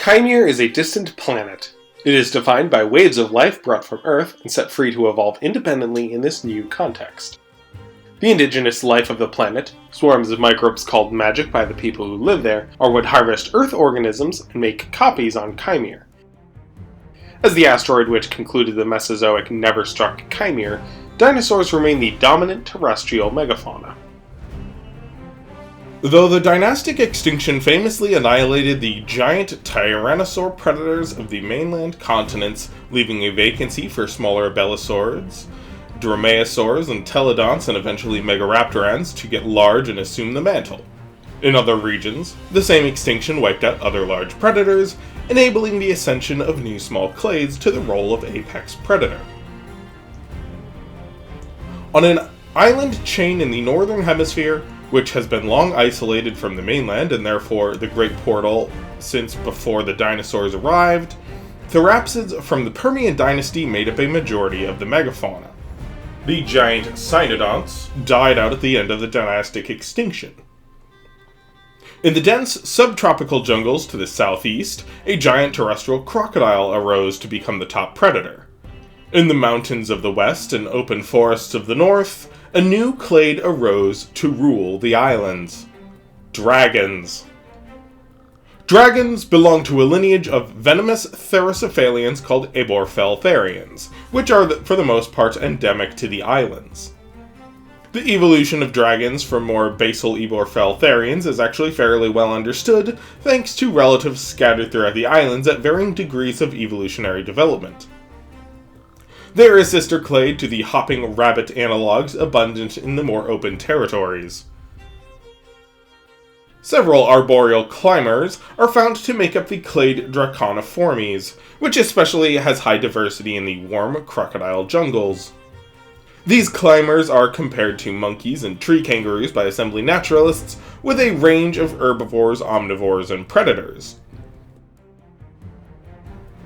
Kaimere is a distant planet. It is defined by waves of life brought from Earth and set free to evolve independently in this new context. The indigenous life of the planet, swarms of microbes called magic by the people who live there, are what harvest Earth organisms and make copies on Kaimere. As the asteroid which concluded the Mesozoic never struck Kaimere, dinosaurs remain the dominant terrestrial megafauna. Though the dynastic extinction famously annihilated the giant tyrannosaur predators of the mainland continents, leaving a vacancy for smaller belosaurs, dromaeosaurs, and telodonts, and eventually megaraptorans to get large and assume the mantle. In other regions, the same extinction wiped out other large predators, enabling the ascension of new small clades to the role of apex predator. On an island chain in the northern hemisphere, which has been long isolated from the mainland and therefore the Great Portal since before the dinosaurs arrived, therapsids from the Permian dynasty made up a majority of the megafauna. The giant cynodonts died out at the end of the dynastic extinction. In the dense subtropical jungles to the southeast, a giant terrestrial crocodile arose to become the top predator. In the mountains of the west and open forests of the north, a new clade arose to rule the islands. Dragons. Dragons belong to a lineage of venomous therocephalians called aborfeltharians, which are for the most part endemic to the islands. The evolution of dragons from more basal aborfeltharians is actually fairly well understood, thanks to relatives scattered throughout the islands at varying degrees of evolutionary development. They are a sister clade to the hopping rabbit analogues abundant in the more open territories. Several arboreal climbers are found to make up the clade Draconiformes, which especially has high diversity in the warm crocodile jungles. These climbers are compared to monkeys and tree kangaroos by assembly naturalists, with a range of herbivores, omnivores, and predators.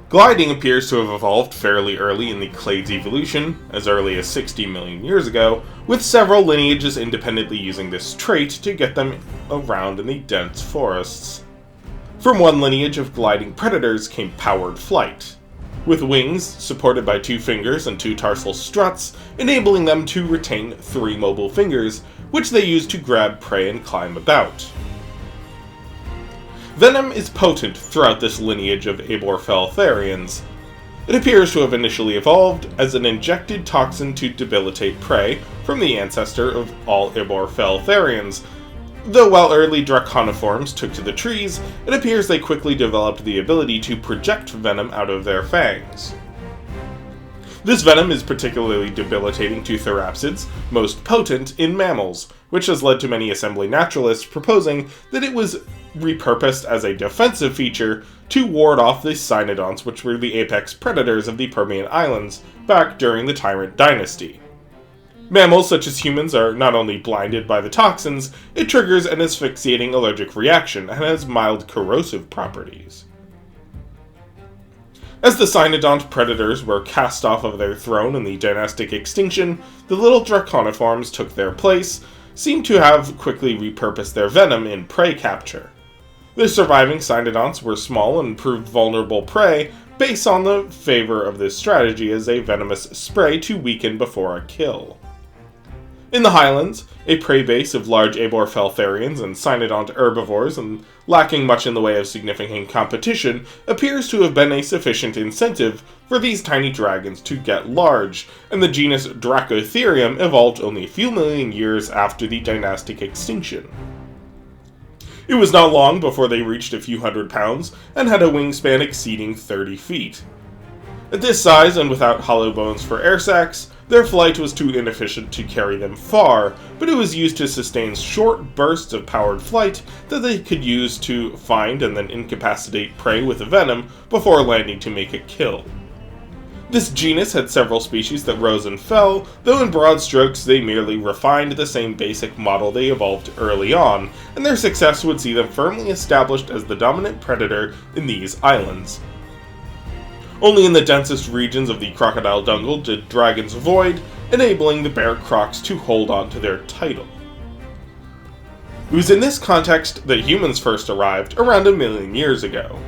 Gliding appears to have evolved fairly early in the clade's evolution, as early as 60 million years ago, with several lineages independently using this trait to get them around in the dense forests. From one lineage of gliding predators came powered flight, with wings supported by 2 fingers and 2 tarsal struts, enabling them to retain 3 mobile fingers, which they use to grab prey and climb about. Venom is potent throughout this lineage of aborfeltharians. It appears to have initially evolved as an injected toxin to debilitate prey from the ancestor of all aborfeltharians, though while early draconiforms took to the trees, it appears they quickly developed the ability to project venom out of their fangs. This venom is particularly debilitating to therapsids, most potent in mammals, which has led to many assembly naturalists proposing that it was repurposed as a defensive feature to ward off the cynodonts, which were the apex predators of the Permian Islands back during the Tyrant Dynasty. Mammals such as humans are not only blinded by the toxins, it triggers an asphyxiating allergic reaction and has mild corrosive properties. As the cynodont predators were cast off of their throne in the dynastic extinction, the little draconiforms took their place, seem to have quickly repurposed their venom in prey capture. The surviving cynodonts were small and proved vulnerable prey based on the favor of this strategy as a venomous spray to weaken before a kill. In the highlands, a prey base of large aborfeltharians and cynodont herbivores, and lacking much in the way of significant competition, appears to have been a sufficient incentive for these tiny dragons to get large, and the genus Dracotherium evolved only a few million years after the dynastic extinction. It was not long before they reached a few hundred pounds and had a wingspan exceeding 30 feet. At this size and without hollow bones for air sacs, their flight was too inefficient to carry them far, but it was used to sustain short bursts of powered flight that they could use to find and then incapacitate prey with a venom before landing to make a kill. This genus had several species that rose and fell, though in broad strokes they merely refined the same basic model they evolved early on, and their success would see them firmly established as the dominant predator in these islands. Only in the densest regions of the crocodile jungle did dragons avoid, enabling the bear crocs to hold on to their title. It was in this context that humans first arrived around 1 million years ago.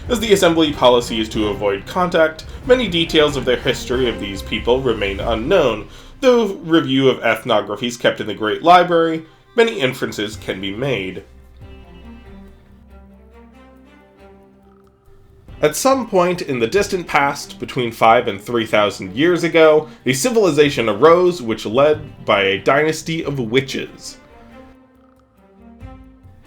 As the assembly policy is to avoid contact, many details of the history of these people remain unknown, though review of ethnographies kept in the Great Library, many inferences can be made. At some point in the distant past, between 5 and 3,000 years ago, a civilization arose which led by a dynasty of witches.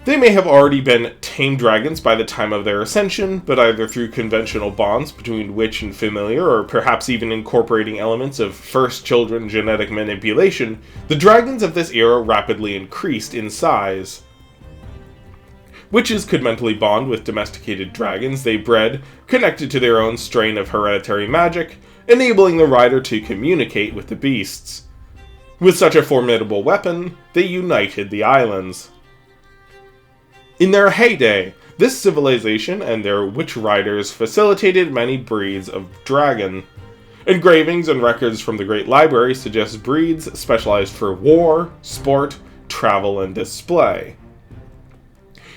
They may have already been tame dragons by the time of their ascension, but either through conventional bonds between witch and familiar, or perhaps even incorporating elements of first children genetic manipulation, the dragons of this era rapidly increased in size. Witches could mentally bond with domesticated dragons they bred, connected to their own strain of hereditary magic, enabling the rider to communicate with the beasts. With such a formidable weapon, they united the islands. In their heyday, this civilization and their witch riders facilitated many breeds of dragon. Engravings and records from the Great Library suggest breeds specialized for war, sport, travel, and display.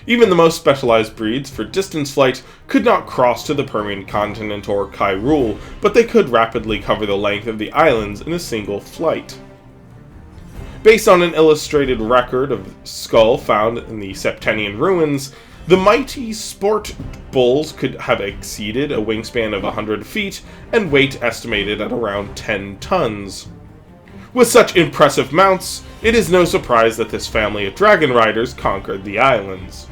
Even the most specialized breeds for distance flight could not cross to the Permian continent or Kyrule, but they could rapidly cover the length of the islands in a single flight. Based on an illustrated record of skull found in the Septenian ruins, the mighty sport bulls could have exceeded a wingspan of 100 feet and weight estimated at around 10 tons. With such impressive mounts, it is no surprise that this family of dragon riders conquered the islands.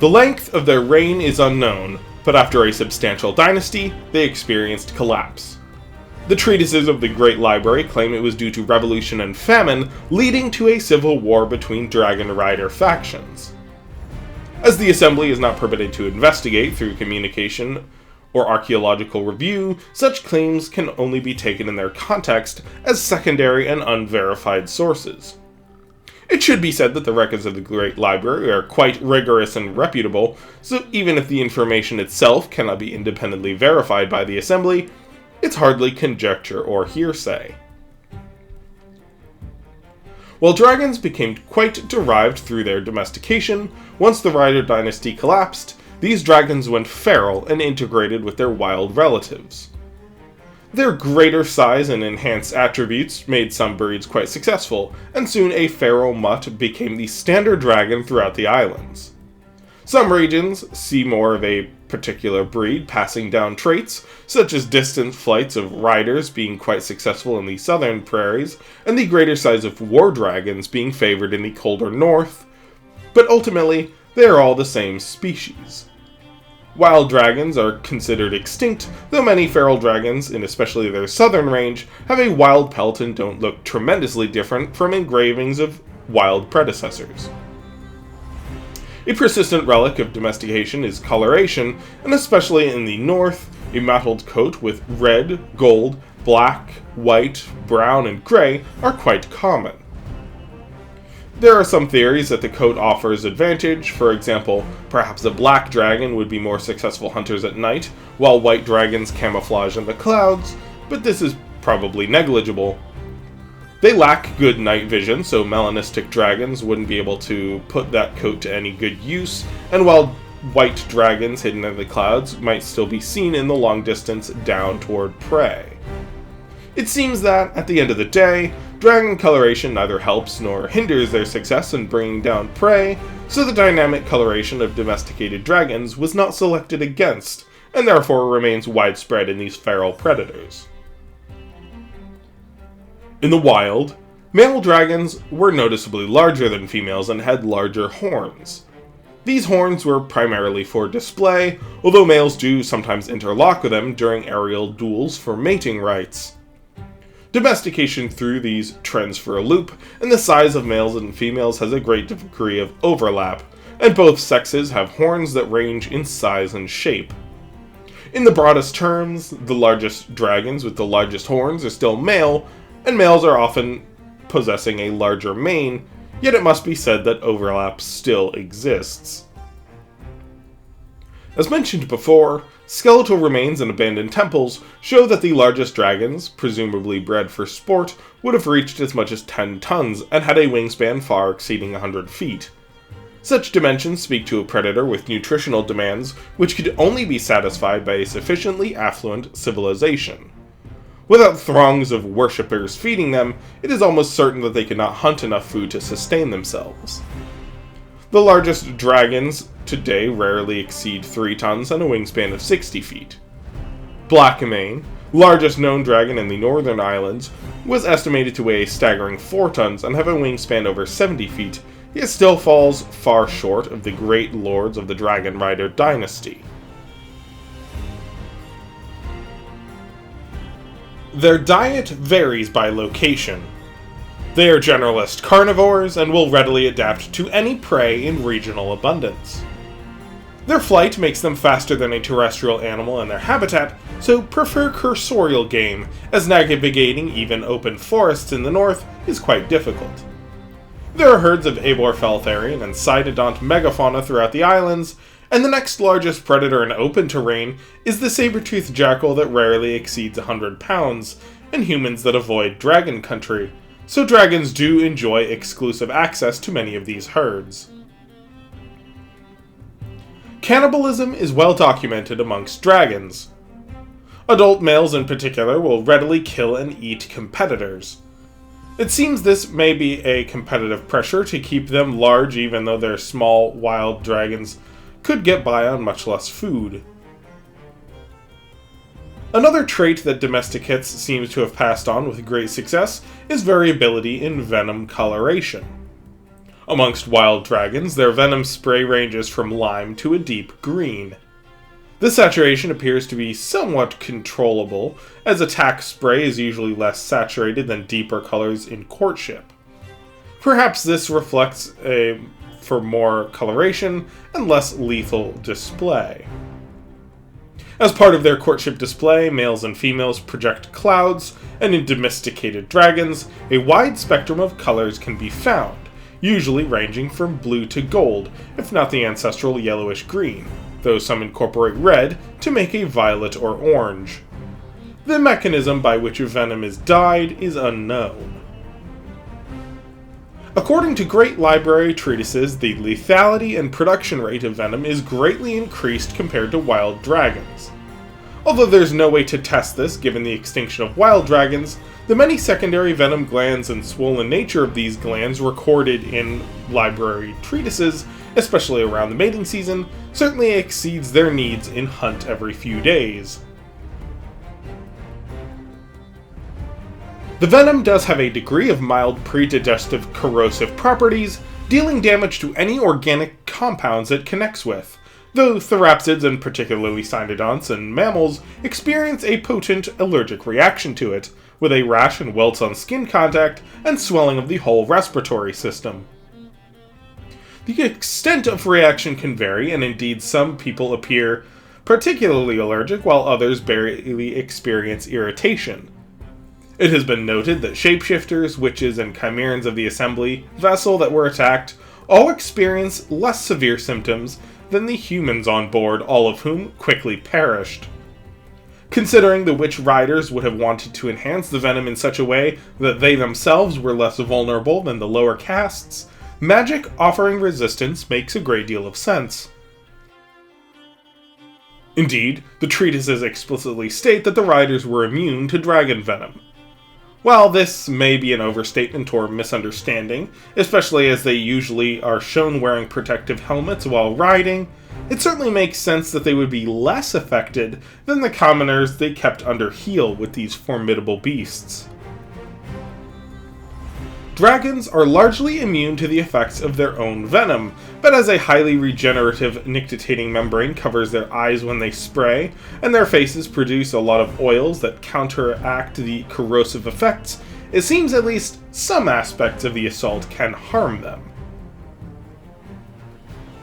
The length of their reign is unknown, but after a substantial dynasty, they experienced collapse. The treatises of the Great Library claim it was due to revolution and famine, leading to a civil war between dragon rider factions. As the assembly is not permitted to investigate through communication or archaeological review, such claims can only be taken in their context as secondary and unverified sources. It should be said that the records of the Great Library are quite rigorous and reputable, so even if the information itself cannot be independently verified by the assembly, it's hardly conjecture or hearsay. While dragons became quite derived through their domestication, once the Rider dynasty collapsed, these dragons went feral and integrated with their wild relatives. Their greater size and enhanced attributes made some breeds quite successful, and soon a feral mutt became the standard dragon throughout the islands. Some regions see more of a particular breed passing down traits, such as distant flights of riders being quite successful in the southern prairies, and the greater size of war dragons being favored in the colder north, but ultimately, they are all the same species. Wild dragons are considered extinct, though many feral dragons, in especially their southern range, have a wild pelt and don't look tremendously different from engravings of wild predecessors. A persistent relic of domestication is coloration, and especially in the north, a mottled coat with red, gold, black, white, brown, and gray are quite common. There are some theories that the coat offers advantage. For example, perhaps a black dragon would be more successful hunters at night, while white dragons camouflage in the clouds, but this is probably negligible. They lack good night vision, so melanistic dragons wouldn't be able to put that coat to any good use, and while white dragons hidden in the clouds might still be seen in the long distance down toward prey. It seems that, at the end of the day, dragon coloration neither helps nor hinders their success in bringing down prey, so the dynamic coloration of domesticated dragons was not selected against, and therefore remains widespread in these feral predators. In the wild, male dragons were noticeably larger than females and had larger horns. These horns were primarily for display, although males do sometimes interlock with them during aerial duels for mating rights. Domestication threw these trends for a loop, and the size of males and females has a great degree of overlap, and both sexes have horns that range in size and shape. In the broadest terms, the largest dragons with the largest horns are still male, and males are often possessing a larger mane, yet it must be said that overlap still exists. As mentioned before, skeletal remains in abandoned temples show that the largest dragons, presumably bred for sport, would have reached as much as 10 tons and had a wingspan far exceeding 100 feet. Such dimensions speak to a predator with nutritional demands which could only be satisfied by a sufficiently affluent civilization. Without throngs of worshippers feeding them, it is almost certain that they could not hunt enough food to sustain themselves. The largest dragons today rarely exceed 3 tons and a wingspan of 60 feet. Blackmane, largest known dragon in the northern islands, was estimated to weigh a staggering 4 tons and have a wingspan over 70 feet, yet still falls far short of the great lords of the Dragon Rider dynasty. Their diet varies by location. They are generalist carnivores and will readily adapt to any prey in regional abundance. Their flight makes them faster than a terrestrial animal in their habitat, so prefer cursorial game, as navigating even open forests in the north is quite difficult. There are herds of Aborfaltharian and Cydodont megafauna throughout the islands, and the next largest predator in open terrain is the saber-toothed jackal that rarely exceeds 100 pounds, and humans that avoid dragon country, so dragons do enjoy exclusive access to many of these herds. Cannibalism is well documented amongst dragons. Adult males in particular will readily kill and eat competitors. It seems this may be a competitive pressure to keep them large even though their small, wild dragons could get by on much less food. Another trait that domesticates seems to have passed on with great success is variability in venom coloration. Amongst wild dragons, their venom spray ranges from lime to a deep green. This saturation appears to be somewhat controllable, as attack spray is usually less saturated than deeper colors in courtship. Perhaps this reflects for more coloration and less lethal display. As part of their courtship display, males and females project clouds, and in domesticated dragons, a wide spectrum of colors can be found, usually ranging from blue to gold, if not the ancestral yellowish green, though some incorporate red to make a violet or orange. The mechanism by which venom is dyed is unknown. According to great library treatises, the lethality and production rate of venom is greatly increased compared to wild dragons. Although there's no way to test this given the extinction of wild dragons, the many secondary venom glands and swollen nature of these glands recorded in library treatises, especially around the mating season, certainly exceeds their needs in hunt every few days. The venom does have a degree of mild predigestive corrosive properties, dealing damage to any organic compounds it connects with, though therapsids and particularly cynodonts and mammals experience a potent allergic reaction to it, with a rash and welts on skin contact and swelling of the whole respiratory system. The extent of reaction can vary, and indeed some people appear particularly allergic while others barely experience irritation. It has been noted that shapeshifters, witches, and chimerans of the assembly vessel that were attacked all experience less severe symptoms than the humans on board, all of whom quickly perished. Considering the witch riders would have wanted to enhance the venom in such a way that they themselves were less vulnerable than the lower castes, magic offering resistance makes a great deal of sense. Indeed, the treatises explicitly state that the riders were immune to dragon venom. While this may be an overstatement or misunderstanding, especially as they usually are shown wearing protective helmets while riding, it certainly makes sense that they would be less affected than the commoners they kept under heel with these formidable beasts. Dragons are largely immune to the effects of their own venom, but as a highly regenerative nictitating membrane covers their eyes when they spray, and their faces produce a lot of oils that counteract the corrosive effects, it seems at least some aspects of the assault can harm them.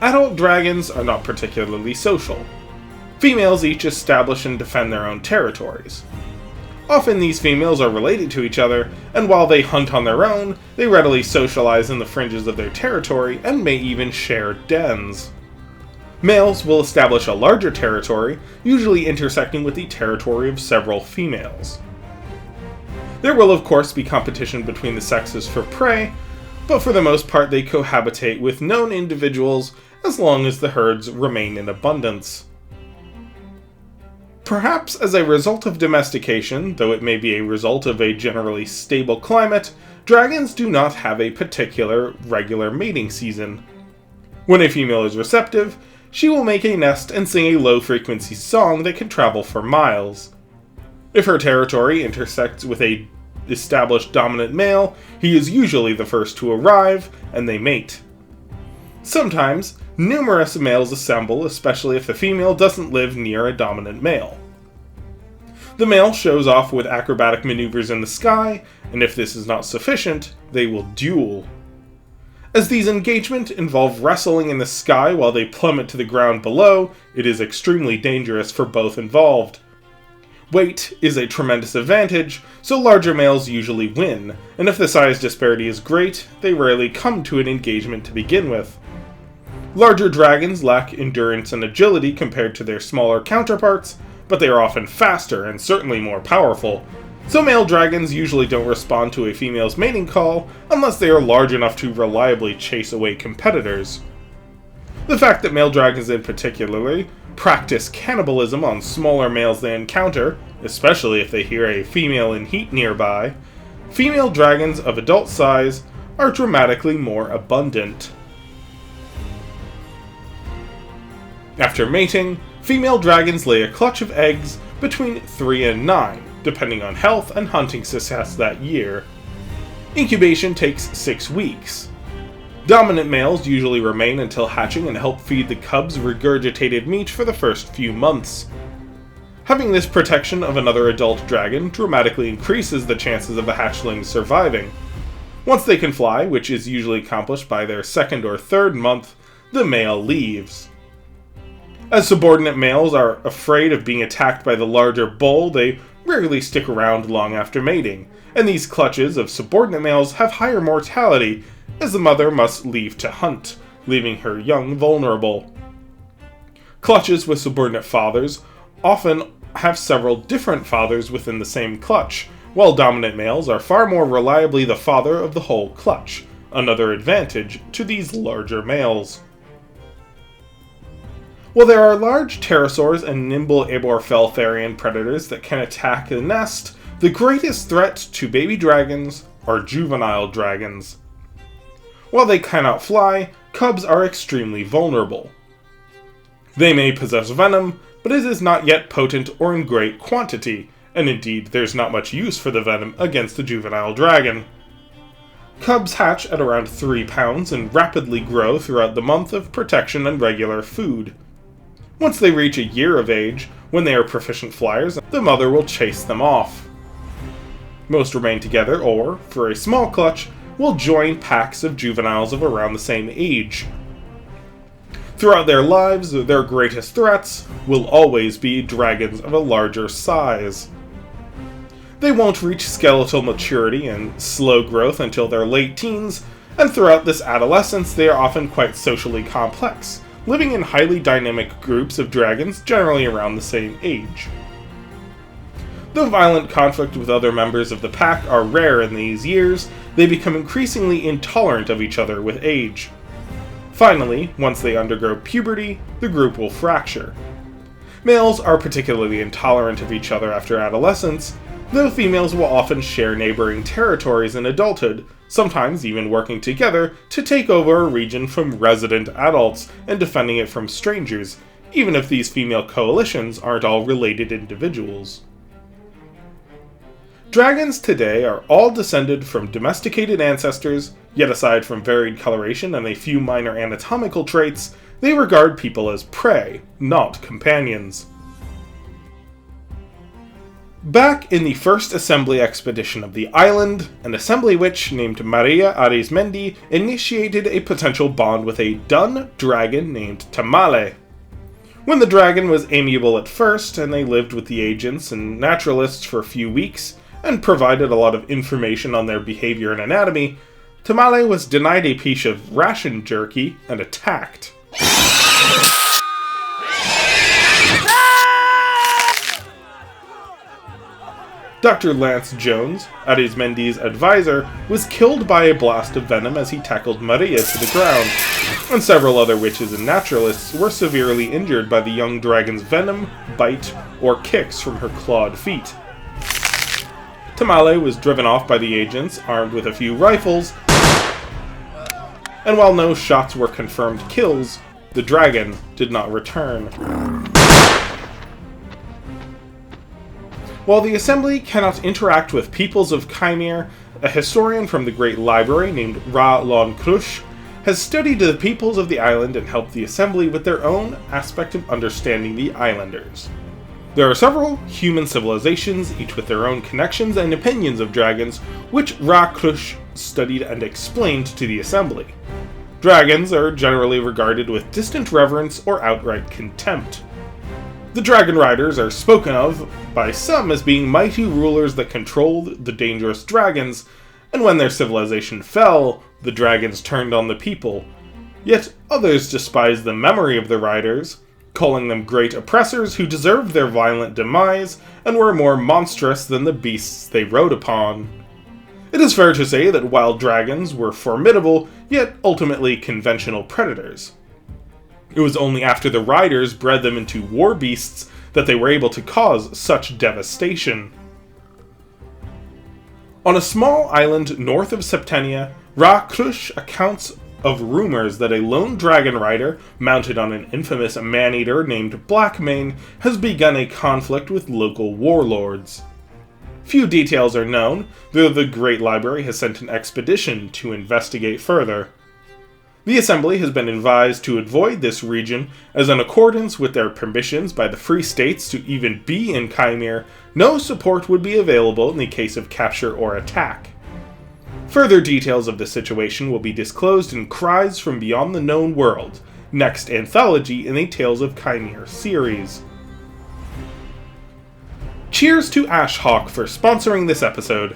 Adult dragons are not particularly social. Females each establish and defend their own territories. Often these females are related to each other, and while they hunt on their own, they readily socialize in the fringes of their territory and may even share dens. Males will establish a larger territory, usually intersecting with the territory of several females. There will of course be competition between the sexes for prey, but for the most part they cohabitate with known individuals as long as the herds remain in abundance. Perhaps as a result of domestication, though it may be a result of a generally stable climate, dragons do not have a particular regular mating season. When a female is receptive, she will make a nest and sing a low-frequency song that can travel for miles. If her territory intersects with a established dominant male, he is usually the first to arrive, and they mate. Sometimes, numerous males assemble, especially if the female doesn't live near a dominant male. The male shows off with acrobatic maneuvers in the sky, and if this is not sufficient, they will duel. As these engagements involve wrestling in the sky while they plummet to the ground below, it is extremely dangerous for both involved. Weight is a tremendous advantage, so larger males usually win, and if the size disparity is great, they rarely come to an engagement to begin with. Larger dragons lack endurance and agility compared to their smaller counterparts, but they are often faster and certainly more powerful, so male dragons usually don't respond to a female's mating call unless they are large enough to reliably chase away competitors. The fact that male dragons in particular practice cannibalism on smaller males they encounter, especially if they hear a female in heat nearby, female dragons of adult size are dramatically more abundant. After mating, female dragons lay a clutch of eggs between 3 and 9, depending on health and hunting success that year. Incubation takes 6 weeks. Dominant males usually remain until hatching and help feed the cubs regurgitated meat for the first few months. Having this protection of another adult dragon dramatically increases the chances of the hatchlings surviving. Once they can fly, which is usually accomplished by their 2nd or 3rd month, the male leaves. As subordinate males are afraid of being attacked by the larger bull, they rarely stick around long after mating, and these clutches of subordinate males have higher mortality, as the mother must leave to hunt, leaving her young vulnerable. Clutches with subordinate fathers often have several different fathers within the same clutch, while dominant males are far more reliably the father of the whole clutch, another advantage to these larger males. While there are large pterosaurs and nimble aborfelltherian predators that can attack the nest, the greatest threat to baby dragons are juvenile dragons. While they cannot fly, cubs are extremely vulnerable. They may possess venom, but it is not yet potent or in great quantity, and indeed there's not much use for the venom against a juvenile dragon. Cubs hatch at around 3 pounds and rapidly grow throughout the month of protection and regular food. Once they reach a year of age, when they are proficient flyers, the mother will chase them off. Most remain together or, for a small clutch, will join packs of juveniles of around the same age. Throughout their lives, their greatest threats will always be dragons of a larger size. They won't reach skeletal maturity and slow growth until their late teens, and throughout this adolescence they are often quite socially complex, living in highly dynamic groups of dragons generally around the same age. Though violent conflict with other members of the pack are rare in these years, they become increasingly intolerant of each other with age. Finally, once they undergo puberty, the group will fracture. Males are particularly intolerant of each other after adolescence, though females will often share neighboring territories in adulthood, sometimes even working together to take over a region from resident adults and defending it from strangers, even if these female coalitions aren't all related individuals. Dragons today are all descended from domesticated ancestors, yet aside from varied coloration and a few minor anatomical traits, they regard people as prey, not companions. Back in the first assembly expedition of the island, an assembly witch named Maria Arizmendi initiated a potential bond with a dun dragon named Tamale. When the dragon was amiable at first, and they lived with the agents and naturalists for a few weeks, and provided a lot of information on their behavior and anatomy, Tamale was denied a piece of ration jerky and attacked. Dr. Lance Jones, Arizmendi's advisor, was killed by a blast of venom as he tackled Maria to the ground, and several other witches and naturalists were severely injured by the young dragon's venom, bite, or kicks from her clawed feet. Tamale was driven off by the agents, armed with a few rifles, and while no shots were confirmed kills, the dragon did not return. While the Assembly cannot interact with peoples of Kaimere, a historian from the Great Library named Ra Lon Krush has studied the peoples of the island and helped the Assembly with their own aspect of understanding the islanders. There are several human civilizations, each with their own connections and opinions of dragons, which Ra Krush studied and explained to the Assembly. Dragons are generally regarded with distant reverence or outright contempt. The Dragon Riders are spoken of by some as being mighty rulers that controlled the dangerous dragons, and when their civilization fell, the dragons turned on the people. Yet others despise the memory of the Riders, calling them great oppressors who deserved their violent demise and were more monstrous than the beasts they rode upon. It is fair to say that wild dragons were formidable, yet ultimately conventional predators. It was only after the Riders bred them into war beasts that they were able to cause such devastation. On a small island north of Septenia, Ra Krush accounts of rumors that a lone dragon rider, mounted on an infamous man-eater named Blackmane, has begun a conflict with local warlords. Few details are known, though the Great Library has sent an expedition to investigate further. The Assembly has been advised to avoid this region, as in accordance with their permissions by the Free States to even be in Kaimere, no support would be available in the case of capture or attack. Further details of the situation will be disclosed in Cries from Beyond the Known World, next anthology in the Tales of Kaimere series. Cheers to Ashhawk for sponsoring this episode.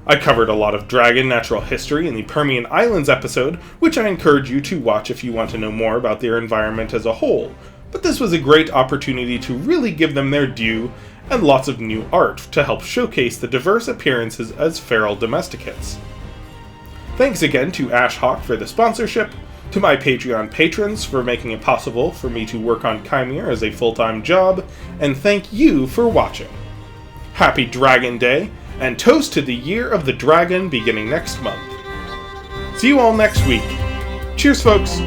I covered a lot of dragon natural history in the Permian Islands episode, which I encourage you to watch if you want to know more about their environment as a whole, but this was a great opportunity to really give them their due, and lots of new art to help showcase the diverse appearances as feral domesticates. Thanks again to Ashhawk for the sponsorship, to my Patreon patrons for making it possible for me to work on Kaimere as a full-time job, and thank you for watching. Happy Dragon Day, and toast to the Year of the Dragon beginning next month. See you all next week. Cheers, folks!